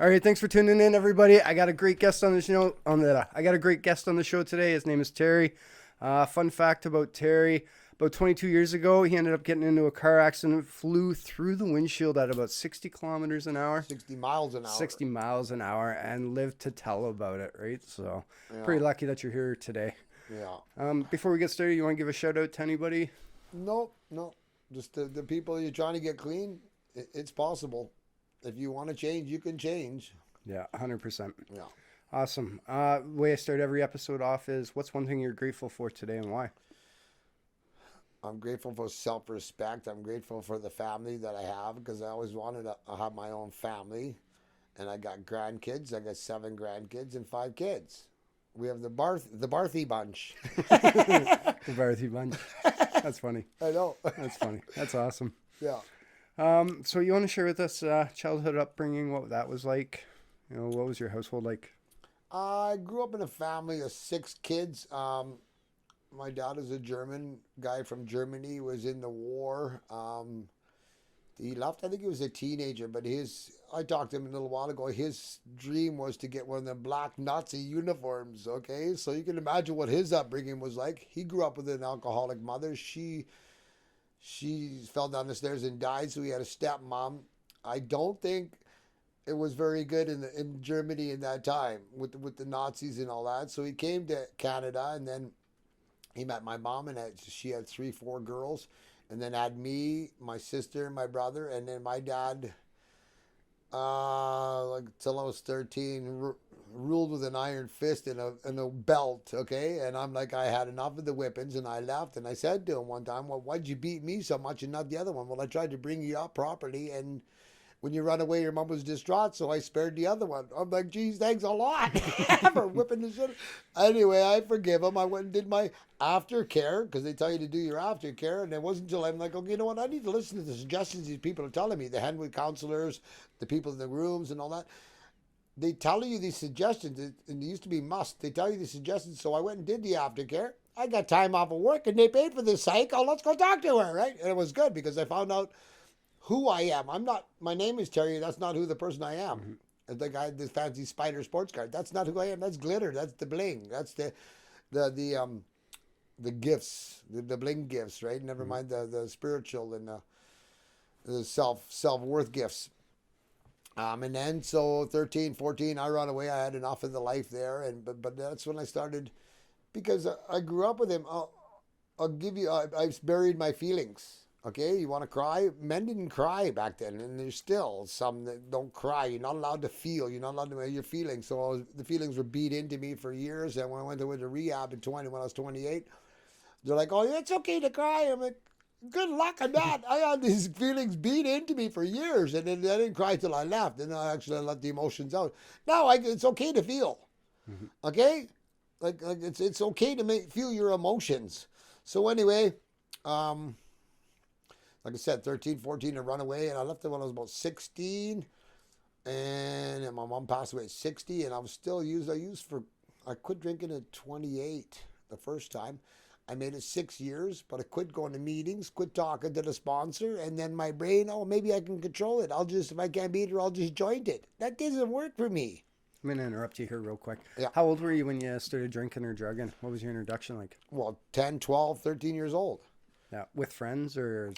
All right, thanks for tuning in, everybody. I got a great guest on the show. I got a great guest on the show today. His name is Terry. Fun fact about Terry: about 22 years ago, he ended up getting into a car accident, flew through the windshield at about 60 kilometers an hour, 60 miles an hour. 60 miles an hour, and lived to tell about it. Right, so Yeah. pretty lucky that you're here today. Yeah. Before we get started, you want to give a shout out to anybody? No. Just the people you're trying to get clean, it's possible. If you want to change, you can change. Yeah, 100%. Yeah. Awesome. Way I start every episode off is, what's one thing you're grateful for today and why? I'm grateful for self-respect. I'm grateful for the family that I have because I always wanted to have my own family. And I got grandkids. I got 7 grandkids and 5 kids. We have the Barthy bunch. The Barthy Bunch. That's funny. I know. That's funny. That's awesome. Yeah. So you want to share with us childhood upbringing, what that was like? You know, what was your household like? I grew up in a family of 6 kids. My dad is a German guy from Germany, was in the war. He left, I think he was a teenager, but I talked to him a little while ago, his dream was to get one of the black Nazi uniforms, okay? So you can imagine what his upbringing was like. He grew up with an alcoholic mother. She fell down the stairs and died, so he had a stepmom. I don't think it was very good in Germany in that time with the Nazis and all that. So he came to Canada, and then he met my mom, and she had 4 girls, and then had me, my sister, and my brother, and then my dad, like till I was 13, ruled with an iron fist and a belt, okay? And I'm like, I had enough of the whippings, and I left. And I said to him one time, well, why'd you beat me so much and not the other one? Well, I tried to bring you up properly, and when you run away, your mom was distraught, so I spared the other one. I'm like, geez, thanks a lot for whipping the shit. Anyway, I forgive him. I went and did my aftercare, because they tell you to do your aftercare, and it wasn't until I'm like, okay, you know what, I need to listen to the suggestions these people are telling me, the Henwood counselors, the people in the rooms and all that. They tell you these suggestions, and they used to be must. They tell you these suggestions, so I went and did the aftercare. I got time off of work, and they paid for this psych. Oh, let's go talk to her, right? And it was good, because I found out who I am. My name is Terry. That's not who the person I am. Mm-hmm. The guy, this fancy spider sports card. That's not who I am. That's glitter. That's the bling. That's the gifts, the bling gifts, right? Never mind the spiritual and the self-worth gifts. And then so 13, 14, I ran away. I had enough of the life there, but that's when I started, because I grew up with him. I'll give you. I buried my feelings. Okay, you want to cry? Men didn't cry back then, and there's still some that don't cry. You're not allowed to feel. You're not allowed to have your feelings. So the feelings were beat into me for years. And when I went to rehab when I was 28, they're like, "Oh, it's okay to cry." I'm like, "Good luck on that." I had these feelings beat into me for years, and then I didn't cry till I left. And I actually let the emotions out. Now it's okay to feel. Mm-hmm. Okay, like it's okay to feel your emotions. So anyway, like I said, 13, 14, I run away, and I left it when I was about 16, and my mom passed away at 60, and I was still I quit drinking at 28 the first time. I made it 6 years, but I quit going to meetings, quit talking to the sponsor, and then my brain, maybe I can control it. If I can't beat her, I'll just joint it. That doesn't work for me. I'm going to interrupt you here real quick. Yeah. How old were you when you started drinking or drugging? What was your introduction like? Well, 10, 12, 13 years old. Yeah, with friends or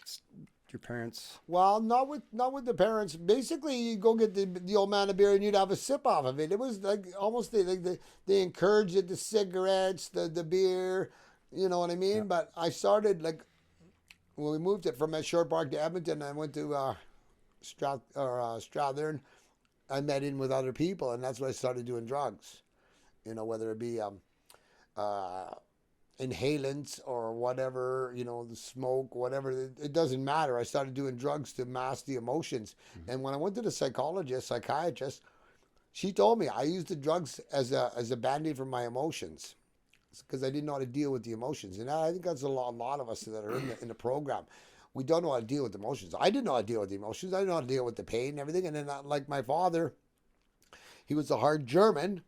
your parents? Well, not with the parents. Basically, you go get the old man a beer and you'd have a sip off of it. It was like almost they encouraged it, the cigarettes, the beer, you know what I mean? Yeah. But I started when we moved it from Shore Park to Edmonton. I went to Strathern. I met in with other people, and that's when I started doing drugs. You know, whether it be inhalants or whatever, the smoke, whatever, it doesn't matter. I started doing drugs to mask the emotions. Mm-hmm. And when I went to the psychiatrist, she told me I used the drugs as a band-aid for my emotions, because I didn't know how to deal with the emotions. And I think that's a lot of us that are in the program. We don't know how to deal with emotions. I didn't know how to deal with the emotions. I didn't know how to deal with the pain and everything. And then, like my father, he was a hard German.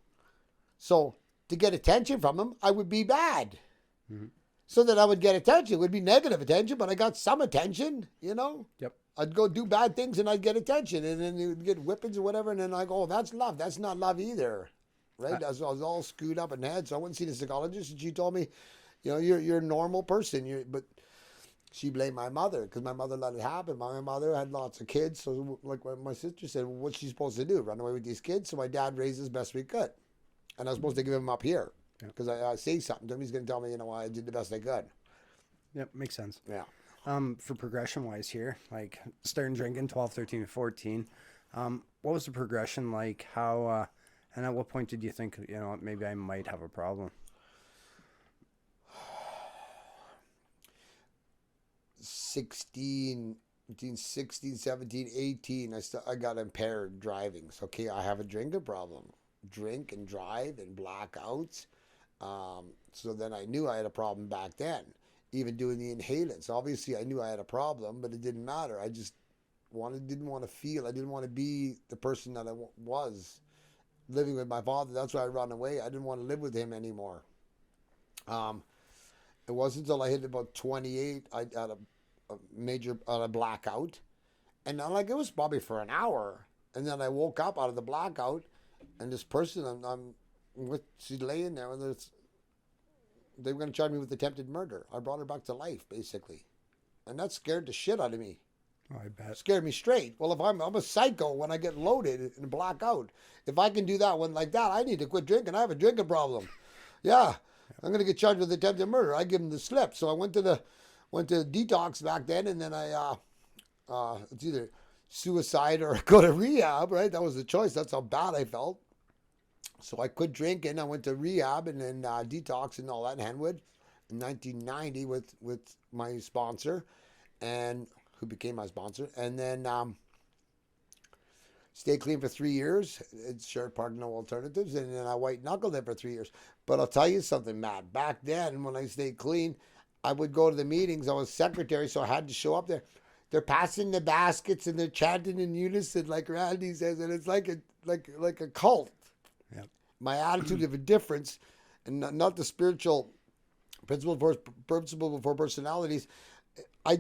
So to get attention from him, I would be bad. Mm-hmm. So that I would get attention. It would be negative attention, but I got some attention, Yep. I'd go do bad things and I'd get attention, and then you'd get whippings or whatever, and then I go, oh, that's love. That's not love either, right? I was all screwed up in the head, so I went and see the psychologist, and she told me, you're a normal person. But she blamed my mother because my mother let it happen. My mother had lots of kids, so like my sister said, well, what's she supposed to do? Run away with these kids? So my dad raised as best we could, and I was supposed to give him up here because I say something to him. He's going to tell me, I did the best I could. Yep, makes sense. Yeah. For progression wise here, like starting drinking 12, 13, 14, what was the progression like? How, and at what point did you think, maybe I might have a problem? between 16, 17, 18, I got impaired driving. So, okay, I have a drinking problem. Drink and drive and blackouts. So then I knew I had a problem back then. Even doing the inhalants. Obviously, I knew I had a problem, but it didn't matter. I just didn't want to feel. I didn't want to be the person that I was living with my father. That's why I ran away. I didn't want to live with him anymore. It wasn't until I hit about 28, I had a blackout, and it was probably for an hour, and then I woke up out of the blackout, and this person I'm with, she's laying there, and they were going to charge me with attempted murder. I brought her back to life, basically. And that scared the shit out of me. Oh, I bet. Scared me straight. Well, if I'm a psycho when I get loaded and black out. If I can do that one like that, I need to quit drinking. I have a drinking problem. Yeah. I'm going to get charged with attempted murder. I give them the slip. So I went to detox back then, and then it's either suicide or go to rehab, right? That was the choice. That's how bad I felt. So I quit drinking. I went to rehab and then detox and all that in Henwood in 1990 with my sponsor, and who became my sponsor. And then stayed clean for 3 years. It's shared park, no alternatives. And then I white knuckled it for 3 years. But I'll tell you something, Matt. Back then, when I stayed clean, I would go to the meetings. I was secretary, so I had to show up there. They're passing the baskets and they're chanting in unison, like Randy says, and it's like a cult. Yep. My attitude of a difference, and not the spiritual principle before personalities. I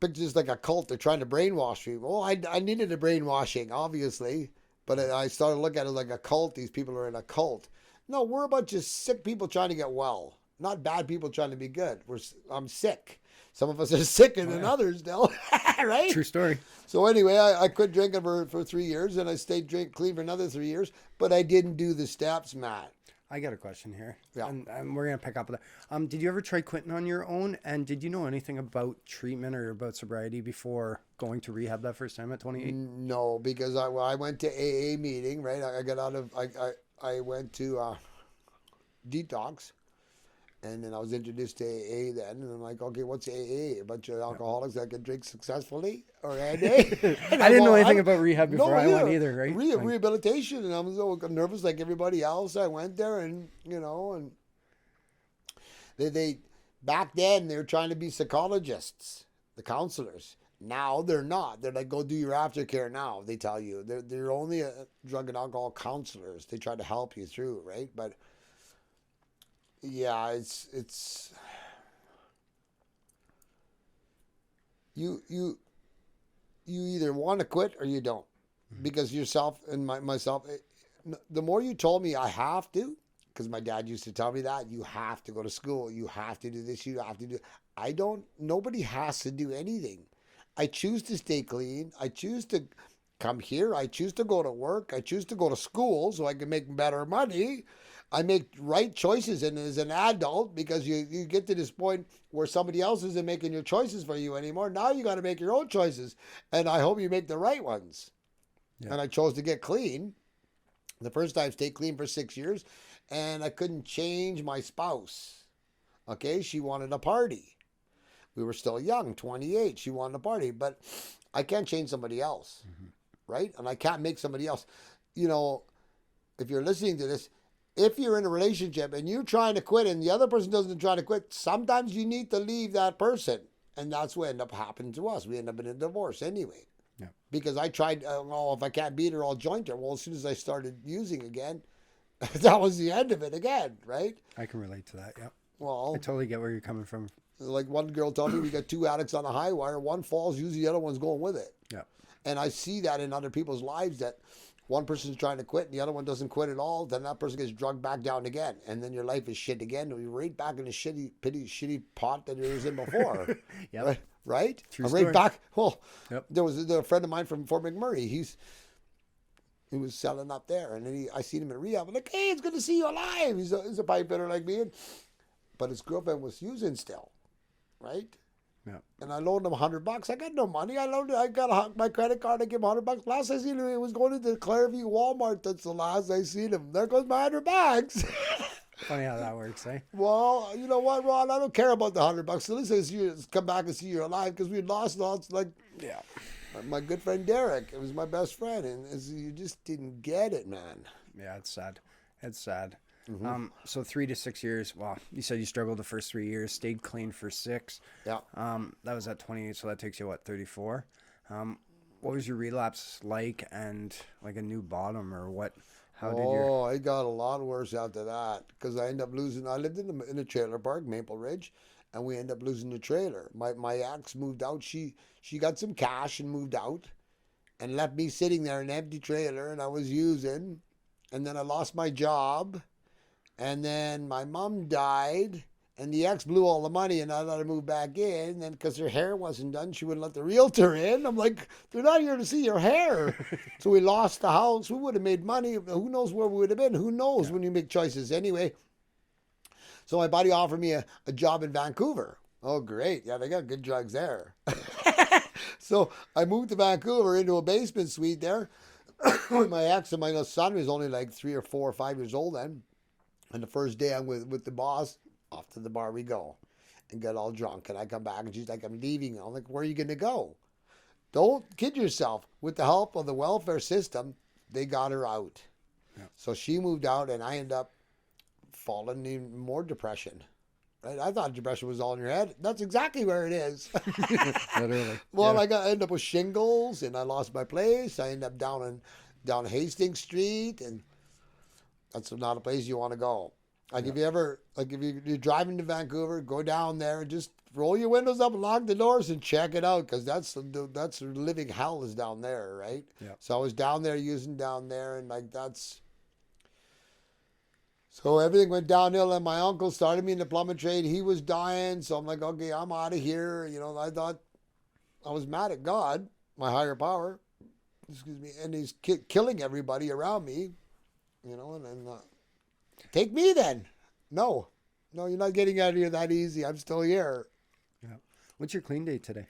picture this like a cult. They're trying to brainwash me. Well, I needed a brainwashing, obviously, but I started looking at it like a cult. These people are in a cult. No, we're a bunch of sick people trying to get well, not bad people trying to be good. I'm sick. Some of us are sicker than others, Del. Right? True story. So anyway, I quit drinking for 3 years, and I stayed clean for another 3 years, but I didn't do the steps, Matt. I got a question here. Yeah. And we're going to pick up with that. Did you ever try quitting on your own? And did you know anything about treatment or about sobriety before going to rehab that first time at 28? No, because I went to AA meeting, right? I went to detox. And then I was introduced to AA then, and I'm like, okay, what's AA? A bunch of alcoholics that can drink successfully, or AA? I didn't know anything about rehab before I went either, right? Rehabilitation, and I was so nervous like everybody else. I went there, and and they back then they were trying to be psychologists, the counselors. Now they're not. They're like, go do your aftercare now. They tell you they're only drug and alcohol counselors. They try to help you through, right? But yeah, it's you either want to quit or you don't, because yourself and myself. The more you told me I have to, because my dad used to tell me that you have to go to school, you have to do this, you have to do. I don't. Nobody has to do anything. I choose to stay clean. I choose to come here. I choose to go to work. I choose to go to school so I can make better money. I make right choices, and as an adult, because you get to this point where somebody else isn't making your choices for you anymore. Now you got to make your own choices, and I hope you make the right ones. Yeah. And I chose to get clean. The first time, stayed clean for 6 years, and I couldn't change my spouse. Okay, she wanted a party. We were still young, 28. She wanted a party, but I can't change somebody else, right? And I can't make somebody else. If you're listening to this, if you're in a relationship and you're trying to quit and the other person doesn't try to quit, sometimes you need to leave that person. And that's what ended up happening to us. We end up in a divorce anyway. Yeah. Because I tried, if I can't beat her, I'll joint her. Well, as soon as I started using again, that was the end of it again, right? I can relate to that, yeah. Well, I totally get where you're coming from Like one girl told me, we got two addicts on a high wire. One falls, usually the other one's going with it. Yeah. And I see that in other people's lives, that one person's trying to quit and the other one doesn't quit at all. Then that person gets drugged back down again. And then your life is shit again. You're right back in the shitty pot that you was in before. Yep. Right? True I'm story. right back. Well, Yep. there was a friend of mine from Fort McMurray. He was selling up there. And then I seen him in rehab. I'm like, hey, it's good to see you alive. He's a pipe fitter like me. But his girlfriend was using still. Right? Yeah. And I loaned him $100. I got no money. I got my credit card. I give him $100. Last I seen him, he was going into the Clareview Walmart. That's the last I seen him. There goes my $100. Funny how that works, eh? Well, you know what, Ron? I don't care about the $100. So let's say come back and see you're alive, because we lost lots. Like, Yeah. my good friend Derek. It was my best friend, and you just didn't get it, man. Yeah, it's sad. It's sad. Mm-hmm. So 3 to 6 years. Well, you said you struggled the first 3 years, stayed clean for 6. Yeah. That was at 28, so that takes you, what, 34? What was your relapse like, and like a new bottom, or what? How did your... Oh, it got a lot worse after that, because I ended up losing. I lived in a trailer park, Maple Ridge, and we ended up losing the trailer. My ex moved out. She got some cash and moved out, and left me sitting there in an empty trailer, and I was using, and then I lost my job. And then my mom died, and the ex blew all the money, and I let her move back in. And then because her hair wasn't done, she wouldn't let the realtor in. I'm like, they're not here to see your hair. So we lost the house. We would have made money. Who knows where we would have been? Who knows when you make choices? Anyway, so my buddy offered me a job in Vancouver. Oh, great. Yeah, they got good drugs there. So I moved to Vancouver into a basement suite there with my ex, and my son was only like 3 or 4 or 5 years old then. And the first day I'm with the boss, off to the bar we go and get all drunk. And I come back and she's like, I'm leaving. I'm like, where are you going to go? Don't kid yourself. With the help of the welfare system, they got her out. Yeah. So she moved out, and I ended up falling in more depression. Right? I thought depression was all in your head. That's exactly where it is. Literally. Well, yeah. I ended up with shingles, and I lost my place. I ended up down Hastings Street, and that's not a place you want to go. Like, if you're driving to Vancouver, go down there and just roll your windows up and lock the doors and check it out, because that's living hell is down there, right? Yeah. So I was down there using down there, and like so everything went downhill, and my uncle started me in the plumbing trade. He was dying, so I'm like, okay, I'm out of here. You know, I thought I was mad at God, my higher power, excuse me, and he's killing everybody around me. You know, and take me then. No, you're not getting out of here that easy. I'm still here. Yeah. What's your clean date today?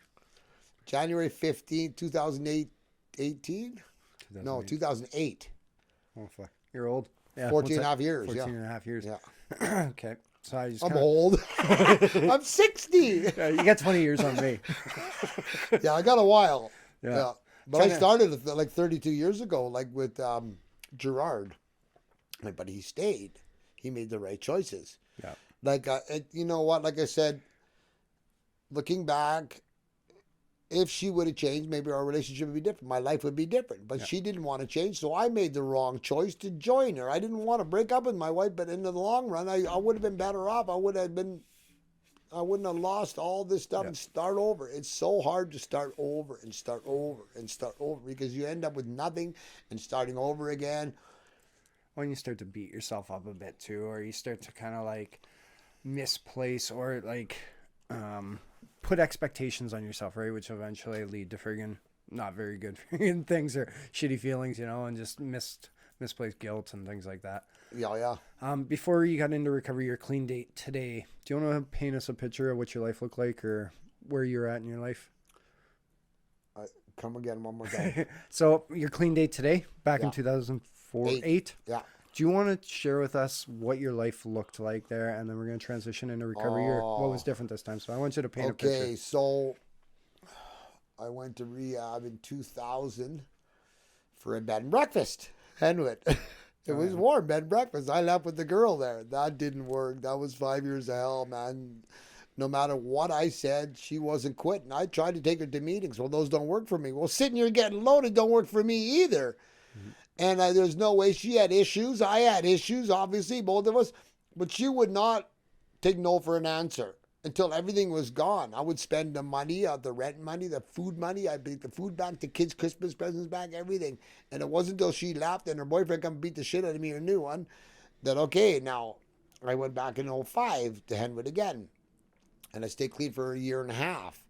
January 15th, 2018? No, 2008. Oh, fuck. You're old. Yeah, 14 and a half years. 14 and a half years. Yeah. Okay. So I'm old. I'm 60. Yeah, you got 20 years on me. Yeah, I got a while. Yeah. But I started like 32 years ago, like with Gerard. But he stayed. He made the right choices. Yeah. Like, you know what? Like I said, looking back, if she would have changed, maybe our relationship would be different. My life would be different. But she didn't want to change, so I made the wrong choice to join her. I didn't want to break up with my wife, but in the long run, I would have been better off. I wouldn't have lost all this stuff and start over. It's so hard to start over and start over and start over, because you end up with nothing and starting over again. When you start to beat yourself up a bit too, or you start to kind of like misplace or like put expectations on yourself, right? Which eventually lead to friggin' not very good friggin' things or shitty feelings, you know, and just misplaced guilt and things like that. Yeah. Before you got into recovery, your clean date today, do you want to paint us a picture of what your life looked like or where you're at in your life? Come again one more time. So your clean date today, back in 2004, 8? Yeah. Do you want to share with us what your life looked like there, and then we're going to transition into recovery? Or what was different this time? So I want you to paint a picture. Okay, so I went to rehab in 2000 for a bed and breakfast. Henwood. It was warm, bed and breakfast. I left with the girl there. That didn't work. That was 5 years of hell, man. No matter what I said, she wasn't quitting. I tried to take her to meetings. Well, those don't work for me. Well, sitting here getting loaded don't work for me either. Mm-hmm. And there's no way. She had issues. I had issues, obviously, both of us. But she would not take no for an answer. until everything was gone. I would spend the money, the rent money, the food money. I'd beat the food back, the kids' Christmas presents back, everything. And it wasn't until she left and her boyfriend come beat the shit out of me, her new one, that, okay, now I went back in '05 to Henwood again. And I stayed clean for a year and a half.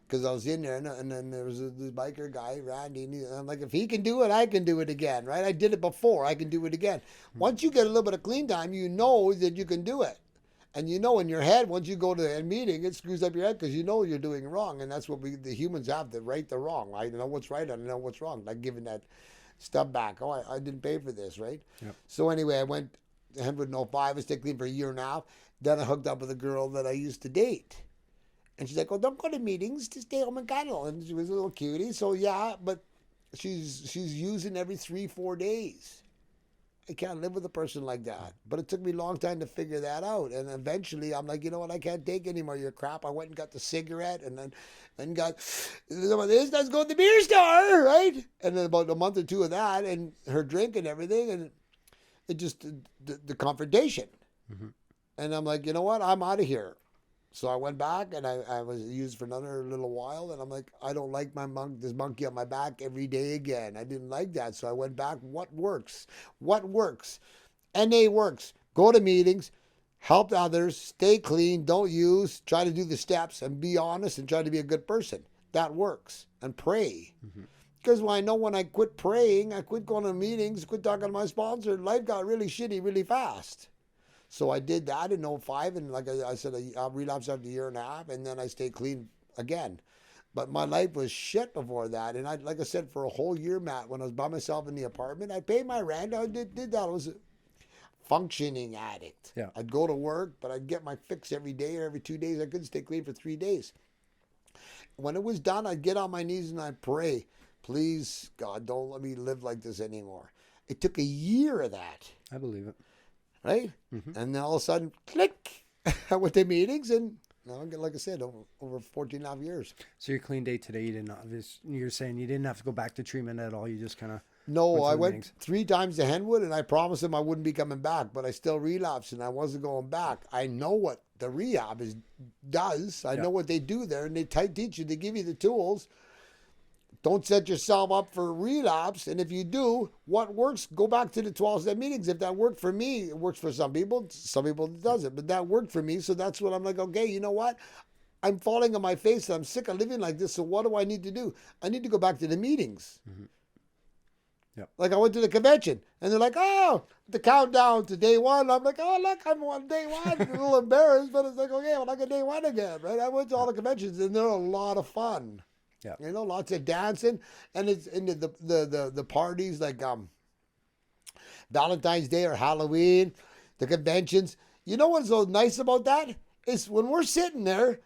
Because I was in there, and then there was this biker guy, Randy, and I'm like, if he can do it, I can do it again, right? I did it before, I can do it again. Once you get a little bit of clean time, you know that you can do it. And you know in your head, once you go to a meeting, it screws up your head because you know you're doing wrong. And that's what the humans have, the right, the wrong. I know what's right, I know what's wrong. Like giving that stuff back. Oh, I didn't pay for this, right? Yep. So anyway, I went to Henwood in '05, I stayed clean for a year and a half. Then I hooked up with a girl that I used to date. And she's like, "Oh, don't go to meetings. Just stay home and cuddle." And she was a little cutie. So yeah, but she's using every 3-4 days. I can't live with a person like that. But it took me a long time to figure that out. And eventually, I'm like, you know what? I can't take any more of your crap. I went and got the cigarette, and then got this. Let's go to the beer store, right? And then about a month or two of that, and her drink and everything, and it just the confrontation. Mm-hmm. And I'm like, you know what? I'm out of here. So I went back, and I was used for another little while, and I'm like, I don't like this monkey on my back every day again. I didn't like that, so I went back. What works? What works? NA works. Go to meetings, help others, stay clean, don't use, try to do the steps, and be honest, and try to be a good person. That works. And pray. Because I know when I quit praying, I quit going to meetings, quit talking to my sponsor, life got really shitty really fast. So I did that in '05, and like I said, I relapsed after a year and a half, and then I stayed clean again. But my life was shit before that. And like I said, for a whole year, Matt, when I was by myself in the apartment, I paid my rent. I did that. I was a functioning addict. Yeah. I'd go to work, but I'd get my fix every day or every 2 days. I couldn't stay clean for 3 days. When it was done, I'd get on my knees and I'd pray, please, God, don't let me live like this anymore. It took a year of that. I believe it. Right? Mm-hmm. And then all of a sudden, click, I went to meetings, and like I said, over 14 and a half years. So your clean day today, you're saying you didn't have to go back to treatment at all. You just kind of... No, I went 3 times to Henwood, and I promised them I wouldn't be coming back, but I still relapsed, and I wasn't going back. I know what the rehab does. I know what they do there, and they teach you, they give you the tools. Don't set yourself up for relapse. And if you do, what works, go back to the 12-step meetings. If that worked for me, it works for some people. Some people it doesn't. But that worked for me. So that's what I'm like, okay, you know what? I'm falling on my face. I'm sick of living like this. So what do I need to do? I need to go back to the meetings. Mm-hmm. Yep. Like I went to the convention. And they're like, oh, the countdown to day 1. I'm like, oh, look, I'm on day 1. I'm a little embarrassed. But it's like, okay, well, I got day 1 again. Right? I went to all the conventions, and they're a lot of fun. Yeah, you know, lots of dancing, and it's in the parties like Valentine's Day or Halloween, the conventions. You know what's so nice about that is when we're sitting there,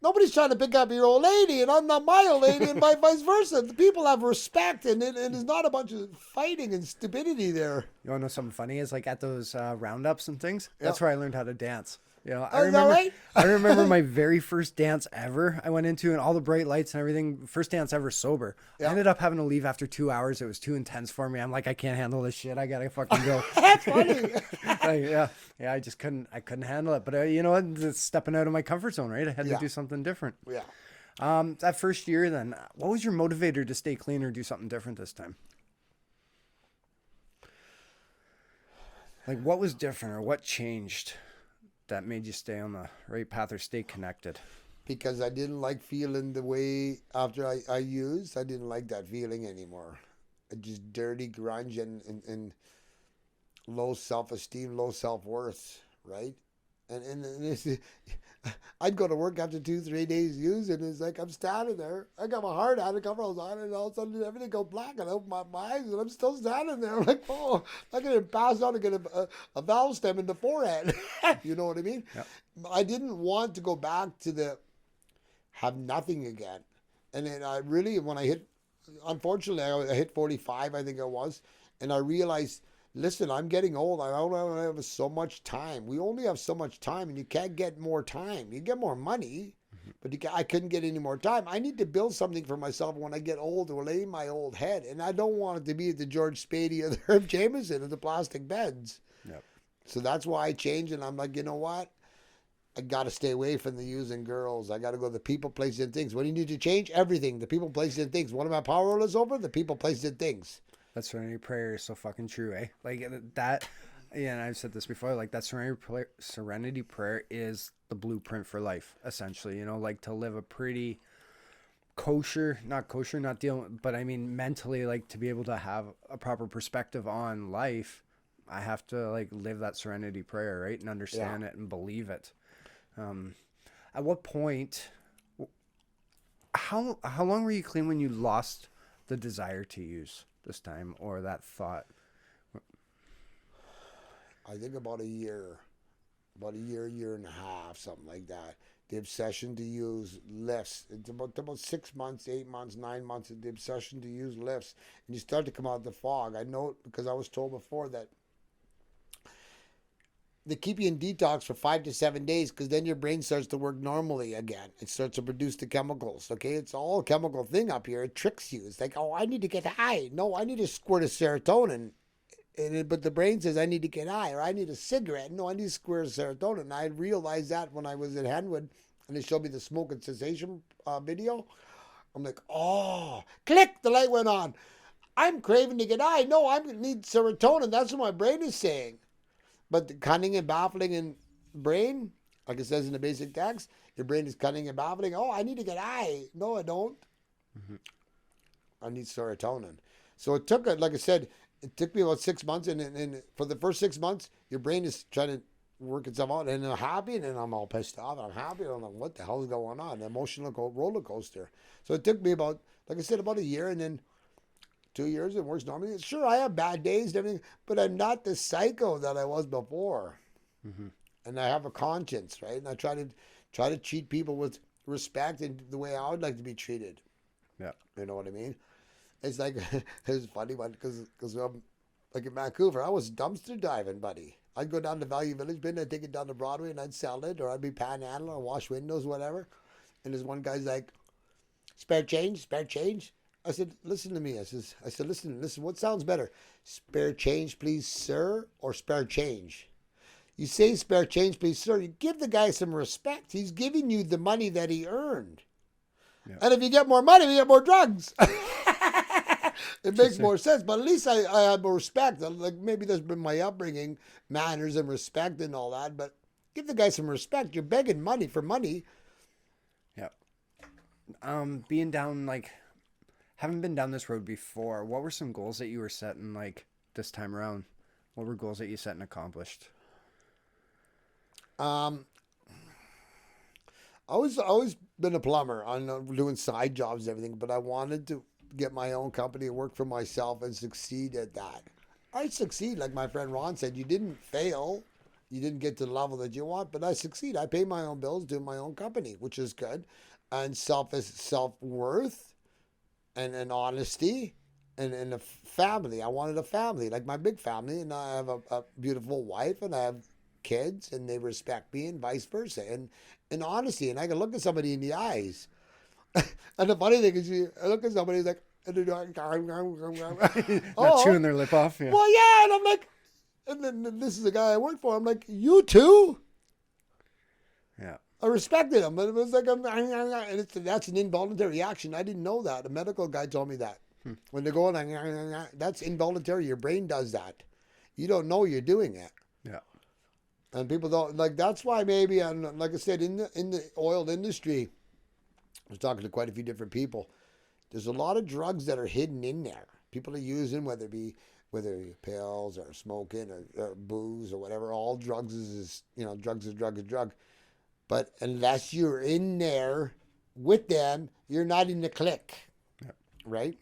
nobody's trying to pick up your old lady, and I'm not my old lady, and vice versa. The people have respect, and there's not a bunch of fighting and stupidity there. You want to know something funny? Is like at those roundups and things. That's where I learned how to dance. You know, I remember my very first dance ever I went into, and all the bright lights and everything. First dance ever sober. I ended up having to leave after 2 hours. It was too intense for me. I'm like, I can't handle this shit. I gotta fucking go. That's funny. yeah. I just couldn't handle it. But you know what? It's stepping out of my comfort zone, right? I had to do something different. Yeah. That first year, then, what was your motivator to stay clean or do something different this time? Like, what was different or what changed that made you stay on the right path or stay connected? Because I didn't like feeling the way after I used. I didn't like that feeling anymore. Just dirty grunge and low self-esteem, low self-worth, right? And it's, I'd go to work after 2-3 days use, and it's like I'm standing there. I got my heart out, a couple on, and all of a sudden everything goes black, and I open my eyes, and I'm still standing there. I'm like, oh, I could have passed out and get a valve stem in the forehead. You know what I mean? Yep. I didn't want to go back to have nothing again. And then I really, when I hit, unfortunately, I hit 45, I think it was, and I realized, listen, I'm getting old. I don't have so much time. We only have so much time, and you can't get more time. You get more money, but I couldn't get any more time. I need to build something for myself when I get old to lay my old head, and I don't want it to be the George Spady or the Herb Jameson of the plastic beds. Yep. So that's why I changed, and I'm like, you know what? I got to stay away from the using girls. I got to go to the people, places, and things. What do you need to change? Everything. The people, places, and things. What am I powerless over? The people, places, and things. That serenity prayer is so fucking true, eh? Like that. Yeah, and I've said this before. Like that serenity prayer is the blueprint for life, essentially. You know, like to live a pretty kosher, not dealing, but I mean mentally, like to be able to have a proper perspective on life, I have to like live that serenity prayer, right, and understand it and believe it. At what point? How long were you clean when you lost the desire to use this time or that thought? I think about a year, year and a half, something like that. The obsession to use lifts. It's about 6 months, 8 months, 9 months. The obsession to use lifts, and you start to come out of the fog. I know it because I was told before that they keep you in detox for 5 to 7 days because then your brain starts to work normally again. It starts to produce the chemicals. Okay, it's all a chemical thing up here. It tricks you. It's like, oh, I need to get high. No, I need a squirt of serotonin. But the brain says I need to get high, or I need a cigarette. No, I need a squirt of serotonin. And I realized that when I was at Henwood and they showed me the smoke and cessation video. I'm like, oh, click, the light went on. I'm craving to get high. No, I need serotonin. That's what my brain is saying. But the cunning and baffling in brain, like it says in the basic text, your brain is cunning and baffling. Oh, I need to get high. No, I don't. Mm-hmm. I need serotonin. So it took, like I said, it took me about 6 months. And for the first 6 months, your brain is trying to work itself out. And I'm happy, and then I'm all pissed off. And I'm happy. And I'm like, what the hell is going on? An emotional roller coaster. So it took me about, like I said, about a year. And then 2 years, it works normally. Sure, I have bad days and everything, but I'm not the psycho that I was before. Mm-hmm. And I have a conscience, right? And I try to treat people with respect and the way I would like to be treated. Yeah. You know what I mean? It's like, it's funny, because like in Vancouver, I was dumpster diving, buddy. I'd go down to Value Village bin, I'd take it down to Broadway, and I'd sell it, or I'd be panhandling or wash windows, whatever. And there's one guy's like, spare change? I said, listen to me. I said, listen, what sounds better? Spare change, please, sir, or spare change? You say spare change, please, sir. You give the guy some respect. He's giving you the money that he earned. Yeah. And if you get more money, you get more drugs. It makes more sense. But at least I have more respect. Like maybe that's been my upbringing, manners and respect and all that. But give the guy some respect. You're begging money for money. Yeah. Being down, like, haven't been down this road before. What were some goals that you were setting, like, this time around? What were goals that you set and accomplished? I always been a plumber. I'm doing side jobs and everything, but I wanted to get my own company, work for myself, and succeed at that. I succeed, like my friend Ron said. You didn't fail. You didn't get to the level that you want, but I succeed. I pay my own bills, do my own company, which is good. And self-worth. And honesty and a family. I wanted a family, like my big family, and I have a beautiful wife and I have kids and they respect me and vice versa. And honesty, and I can look at somebody in the eyes. And the funny thing is, I look at somebody like, not oh, chewing their lip off. Yeah. Well, yeah, and I'm like, and then this is the guy I work for. I'm like, you too? Yeah. I respected him, but it was like, and that's an involuntary reaction. I didn't know that. A medical guy told me that. When they're going, that's involuntary. Your brain does that. You don't know you're doing it. Yeah. And people don't, like, that's why maybe, and like I said, in the oil industry, I was talking to quite a few different people. There's a lot of drugs that are hidden in there. People are using, whether it be pills or smoking or booze or whatever. All drugs is drugs is drug. But unless you're in there with them, you're not in the clique, right?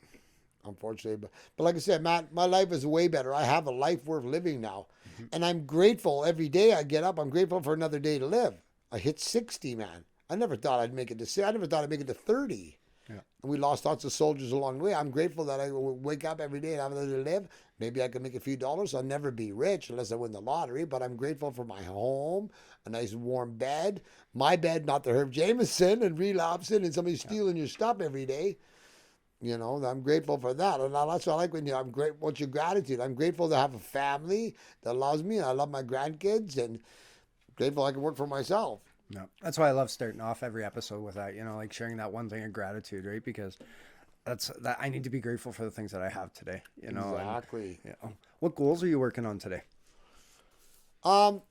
Unfortunately. But like I said, Matt, my life is way better. I have a life worth living now. Mm-hmm. And I'm grateful every day I get up. I'm grateful for another day to live. I hit 60, man. I never thought I'd make it to 60. I never thought I'd make it to 30. Yeah. And we lost lots of soldiers along the way. I'm grateful that I wake up every day and have another day to live. Maybe I can make a few dollars. I'll never be rich unless I win the lottery, but I'm grateful for my home, a nice warm bed, my bed, not the Herb Jameson and relapsing and somebody stealing your stuff every day. I'm grateful for that. And that's what I like I'm great. What's your gratitude? I'm grateful to have a family that loves me, and I love my grandkids, and grateful I can work for myself. No, that's why I love starting off every episode with that. You know, like sharing that one thing of gratitude, right? Because that I need to be grateful for the things that I have today. You know, and Exactly. you know, what goals are you working on today? Um,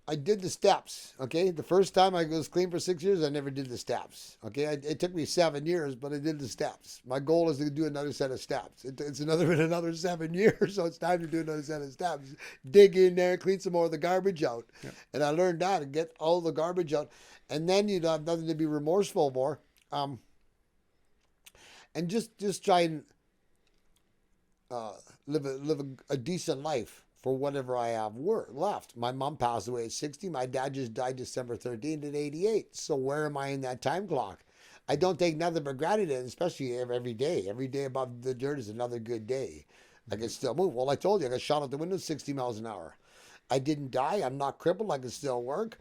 I did the steps. Okay, the first time I was clean for 6 years, I never did the steps. Okay, it took me 7 years, but I did the steps. My goal is to do another set of steps. It's another 7 years, so it's time to do another set of steps. Dig in there, clean some more of the garbage out, Yeah. and I learned that and get all the garbage out, and then you don't have nothing to be remorseful for. And just try and uh, live a decent life for whatever I have left. My mom passed away at 60. My dad just died December 13th at 88. So where am I in that time clock? I don't take nothing for granted, especially every day. Every day above the dirt is another good day. I can still move. Well, I told you, I got shot out the window 60 miles an hour. I didn't die. I'm not crippled. I can still work.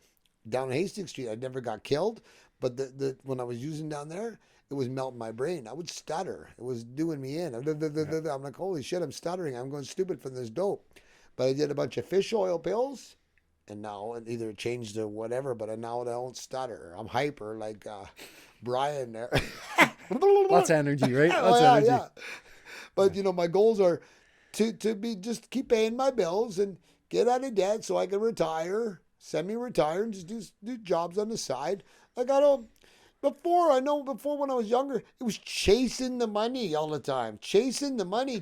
Down Hastings Street, I never got killed. But when I was using down there, it was melting my brain. I would stutter. It was doing me in. I'm like, holy shit, I'm stuttering. I'm going stupid from this dope. But I did a bunch of fish oil pills, and now it either changed or whatever, but now I don't stutter. I'm hyper like Brian there. Lots of energy, right? Oh, Lots of energy. yeah. But, my goals are to be just keep paying my bills and get out of debt so I can retire, semi-retire, and just do jobs on the side. Like before when I was younger, it was chasing the money all the time. Chasing the money,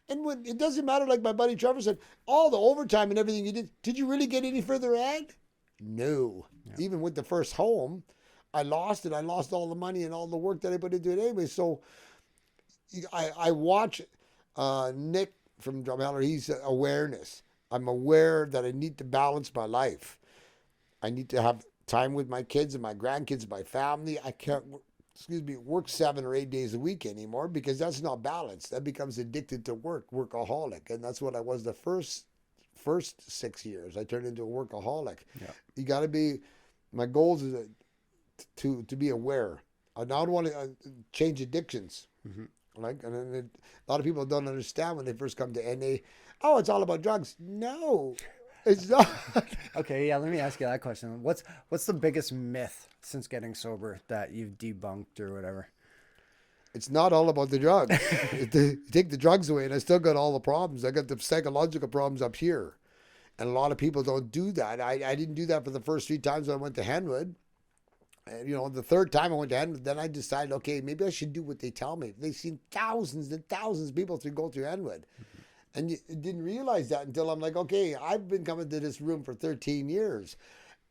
and when it doesn't matter, like my buddy Trevor said, all the overtime and everything you did you really get any further ahead? No. Yeah. Even with the first home, I lost it. I lost all the money and all the work that I put into it anyway. So I watch Nick from Drumheller. He's awareness. I'm aware that I need to balance my life. I need to have time with my kids and my grandkids and my family. I can't, work 7 or 8 days a week anymore because that's not balanced. That becomes addicted to workaholic. And that's what I was the first 6 years. I turned into a workaholic. Yeah. You got to be, my goals is to be aware. I don't want to change addictions. Mm-hmm. And a lot of people don't understand when they first come to NA. Oh, it's all about drugs. No, it's not. Okay, yeah. Let me ask you that question. What's the biggest myth since getting sober that you've debunked or whatever? It's not all about the drugs. You take the drugs away, and I still got all the problems. I got the psychological problems up here, and a lot of people don't do that. I didn't do that for the first 3 times I went to Henwood. And, the third time I went to Henwood, then I decided, okay, maybe I should do what they tell me. They've seen thousands and thousands of people go through Henwood. Mm-hmm. And you didn't realize that until I'm like, okay, I've been coming to this room for 13 years.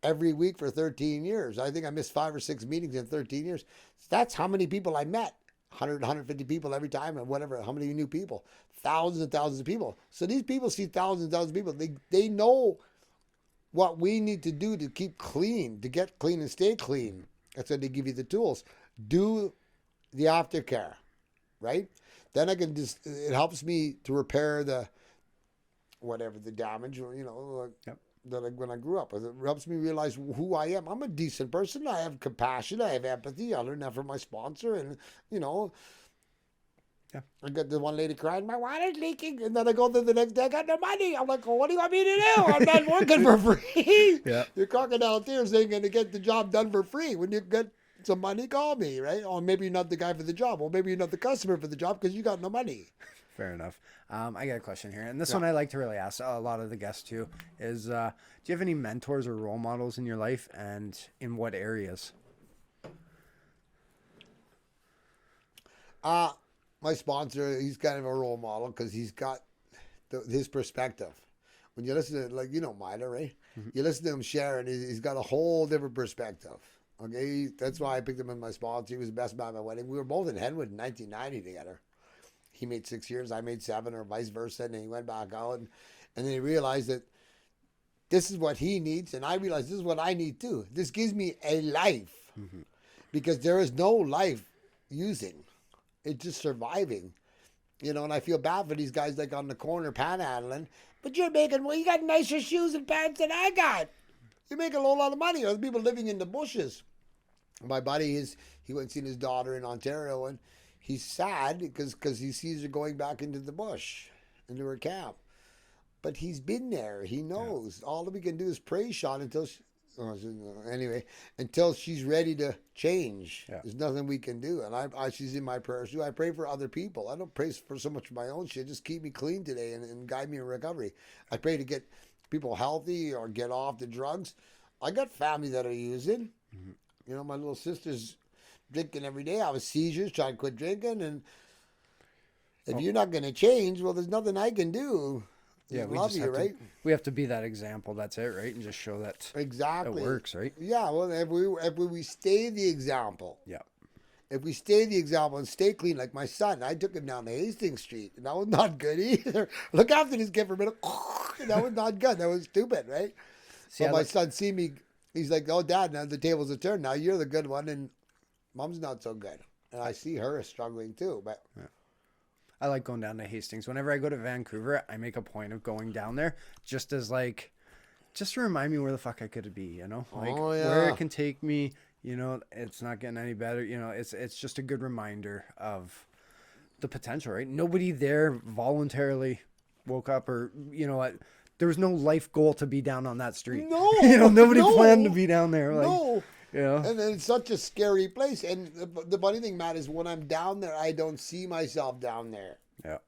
Every week for 13 years. I think I missed 5 or 6 meetings in 13 years. That's how many people I met. 100, 150 people every time and whatever. How many new people? Thousands and thousands of people. So these people see thousands and thousands of people. They know what we need to do to keep clean, to get clean and stay clean. That's why they give you the tools. Do the aftercare, right? Then I can it helps me to repair the damage, yep. that when I grew up. It helps me realize who I am. I'm a decent person. I have compassion. I have empathy. I learned that from my sponsor. And, yeah. I got the one lady crying, my water's leaking. And then I go there the next day, I got no money. I'm like, well, what do you want me to do? I'm not working for free. Yeah. Your crocodile tears ain't going to get the job done for free. When you get some money, call me, right? Or maybe you're not the guy for the job. Or maybe you're not the customer for the job because you got no money. Fair enough. I got a question here. And this one I like to really ask a lot of the guests too is, do you have any mentors or role models in your life, and in what areas? My sponsor, he's kind of a role model because he's got his perspective. When you listen to, Mila, right? Mm-hmm. You listen to him share, and he's got a whole different perspective. Okay, that's why I picked him as my sponsor. He was the best man at my wedding. We were both in Henwood in 1990 together. He made 6 years, I made 7, or vice versa, and then he went back out, and then he realized that this is what he needs, and I realized this is what I need too. This gives me a life, mm-hmm. because there is no life using. It's just surviving, and I feel bad for these guys like on the corner panhandling, but you got nicer shoes and pants than I got. You make a whole lot of money. Other people living in the bushes. My buddy he went and seen his daughter in Ontario, and he's sad because he sees her going back into the bush, into her camp. But he's been there. He knows. Yeah. All that we can do is pray, Sean, until Anyway, until she's ready to change, Yeah. there's nothing we can do. And she's in my prayers too. I pray for other people. I don't pray for so much for my own shit. Just keep me clean today and guide me in recovery. I pray to get people healthy or get off the drugs. I got family that are using. Mm-hmm. You know, my little sister's drinking every day. I have seizures, trying to quit drinking. And if you're not going to change, well, there's nothing I can do. Yeah, we Love just you, have right? to. We have to be that example. That's it, right? And just show that Exactly. it works, right? Yeah, well, if we stay the example, Yeah. if we stay the example and stay clean, like my son, I took him down to Hastings Street, and that was not good either. Look after this kid for a minute. That was not good. That was stupid, right? See, But my son see me, he's like, "Oh, Dad, now the tables are turned. Now you're the good one, and Mom's not so good." And I see her struggling too. But I like going down to Hastings. Whenever I go to Vancouver, I make a point of going down there just as like, just to remind me where the fuck I could be, you know? Like Oh, yeah. where it can take me, you know, it's not getting any better. You know, it's just a good reminder of the potential, right? Nobody there voluntarily woke up or, you know what, there was no life goal to be down on that street. No, you know, nobody no, planned to be down there. Like, no. you know? And it's such a scary place. And the funny thing, Matt, is when I'm down there, I don't see myself down there. Yeah.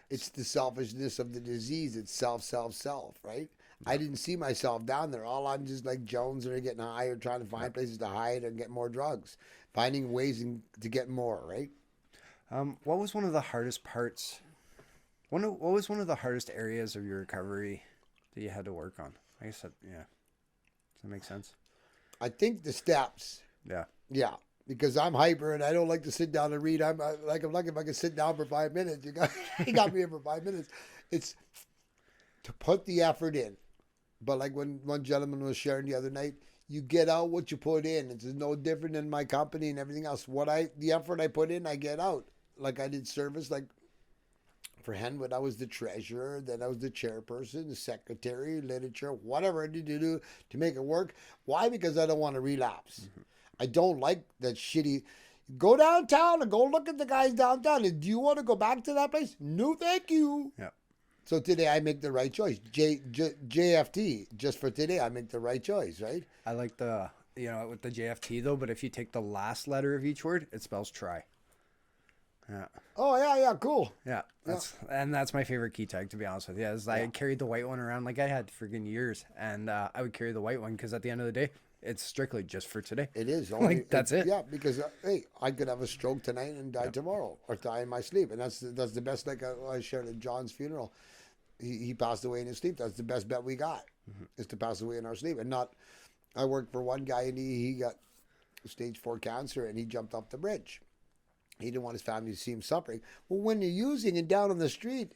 It's the selfishness of the disease. It's self, right? I didn't see myself down there. All I'm just like Jones or getting high or trying to find places to hide and get more drugs. Finding ways to get more, right? What was one of the hardest parts? What was one of the hardest areas of your recovery that you had to work on? I guess that, yeah. Does that make sense? I think the steps. Yeah. Yeah. Because I'm hyper and I don't like to sit down and read. I'm like if I can sit down for 5 minutes. You got me in for 5 minutes. It's to put the effort in. But like when one gentleman was sharing the other night, you get out what you put in. It's no different than my company and everything else. The effort I put in, I get out. Like I did service, like for Henwood, I was the treasurer, then I was the chairperson, the secretary, literature, whatever I need to do to make it work. Why? Because I don't want to relapse. Mm-hmm. I don't like that shitty. Go downtown and go look at the guys downtown. And do you want to go back to that place? No, thank you. Yeah. So today I make the right choice. JFT, just for today, I make the right choice, right? I like the, you know, with the JFT though, but if you take the last letter of each word, it spells try. Yeah. Oh, yeah, cool. Yeah. That's my favorite key tag, to be honest with you. I carried the white one around like I had friggin' years, and I would carry the white one because at the end of the day, it's strictly just for today. It is. That's it. Yeah, because, hey, I could have a stroke tonight and die tomorrow or die in my sleep. And that's the best, like I shared at John's funeral. He passed away in his sleep. That's the best bet we got, is to pass away in our sleep. And not, I worked for one guy and he got stage 4 cancer and he jumped off the bridge. He didn't want his family to see him suffering. Well, when you're using and down on the street,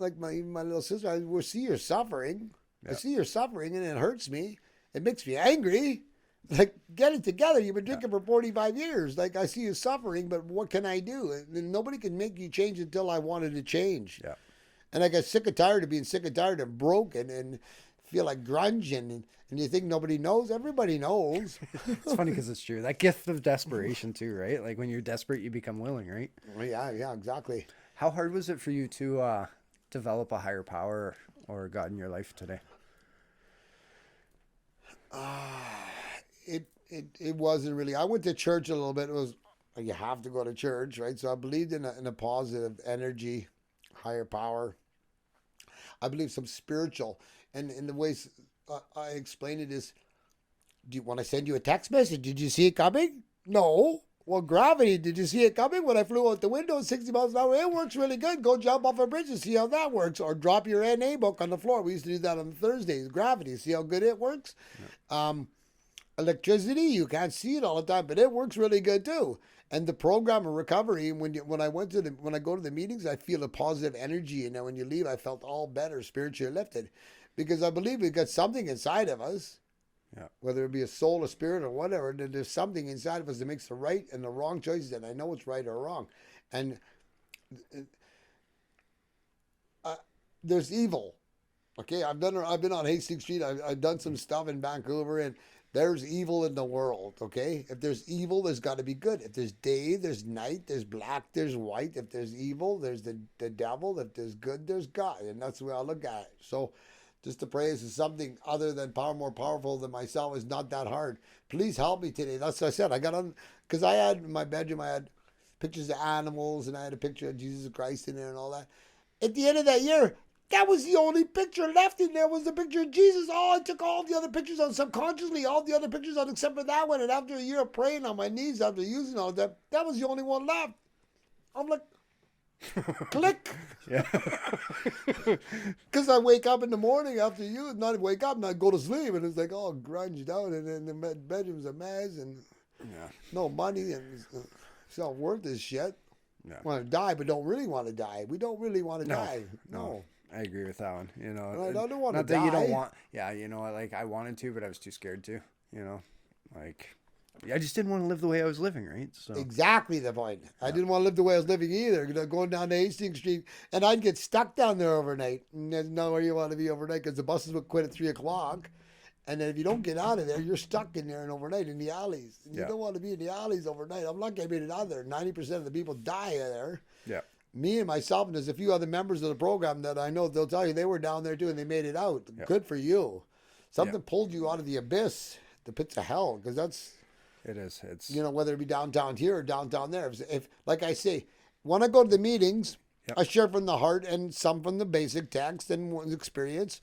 like my little sister, I will see you're suffering. Yeah. I see you're suffering and it hurts me. It makes me angry. Like, get it together. You've been drinking for 45 years. Like, I see you suffering, but what can I do? And nobody can make you change until I wanted to change. Yeah. And I got sick and tired of being sick and tired and broken and feel like grunging. And you think nobody knows? Everybody knows. It's funny because it's true. That gift of desperation too, right? Like when you're desperate, you become willing, right? Well, yeah, exactly. How hard was it for you to develop a higher power or God in your life today? It wasn't really. I went to church a little bit. It was, you have to go to church, right? So I believed in a positive energy, higher power. I believe some spiritual. And in the ways I explain it is, when I send you a text message, did you see it coming? No. Well, gravity, did you see it coming when I flew out the window 60 miles an hour? It works really good. Go jump off a bridge and see how that works. Or drop your NA book on the floor. We used to do that on Thursdays. Gravity, see how good it works? Yeah. Electricity, you can't see it all the time, but it works really good too. And the program of recovery, when I go to the meetings, I feel a positive energy. And then when you leave, I felt all better, spiritually lifted. Because I believe we've got something inside of us. Yeah. Whether it be a soul, a spirit, or whatever, there's something inside of us that makes the right and the wrong choices, and I know it's right or wrong. And there's evil. Okay, I've been on Hastings Street. I've done some stuff in Vancouver, and there's evil in the world. Okay, if there's evil, there's got to be good. If there's day, there's night. There's black, there's white. If there's evil, there's the devil. If there's good, there's God, and that's the way I look at it. So Just to praise is something other than more powerful than myself is not that hard. Please help me today. That's what I said. I got on, because I had in my bedroom, I had pictures of animals and I had a picture of Jesus Christ in there and all that. At the end of that year, that was the only picture left in there was the picture of Jesus. Oh, I took all the other pictures on subconsciously, all the other pictures on except for that one. And after a year of praying on my knees, after using all that, that was the only one left. I'm like, click. Yeah. Because I wake up in the morning after you, not wake up, and I go to sleep, and it's like, oh, grunged out, and then the bedroom's a mess, and no money, and it's not worth this shit. Yeah. Want to die, but don't really want to die. We don't really want to die. No. I agree with that one. You know, I don't want to not die. that you don't want. Yeah, you know, like I wanted to, but I was too scared to. You know, like I just didn't want to live the way I was living. Right. So Exactly the point. I didn't want to live the way I was living either. You know, going down to Hastings Street, and I'd get stuck down there overnight. And there's nowhere you want to be overnight because the buses would quit at 3:00. And then if you don't get out of there, you're stuck in there and overnight in the alleys. And you don't want to be in the alleys overnight. I'm lucky I made it out of there. 90% of the people die there. yeah. Me and myself, and there's a few other members of the program that I know, they'll tell you they were down there too and they made it out. Yeah. Good for you. Something pulled you out of the abyss, the pits of hell, because that's, It is. It's you know, whether it be downtown here or downtown there. If like I say, when I go to the meetings, I share from the heart and some from the basic text and one's experience.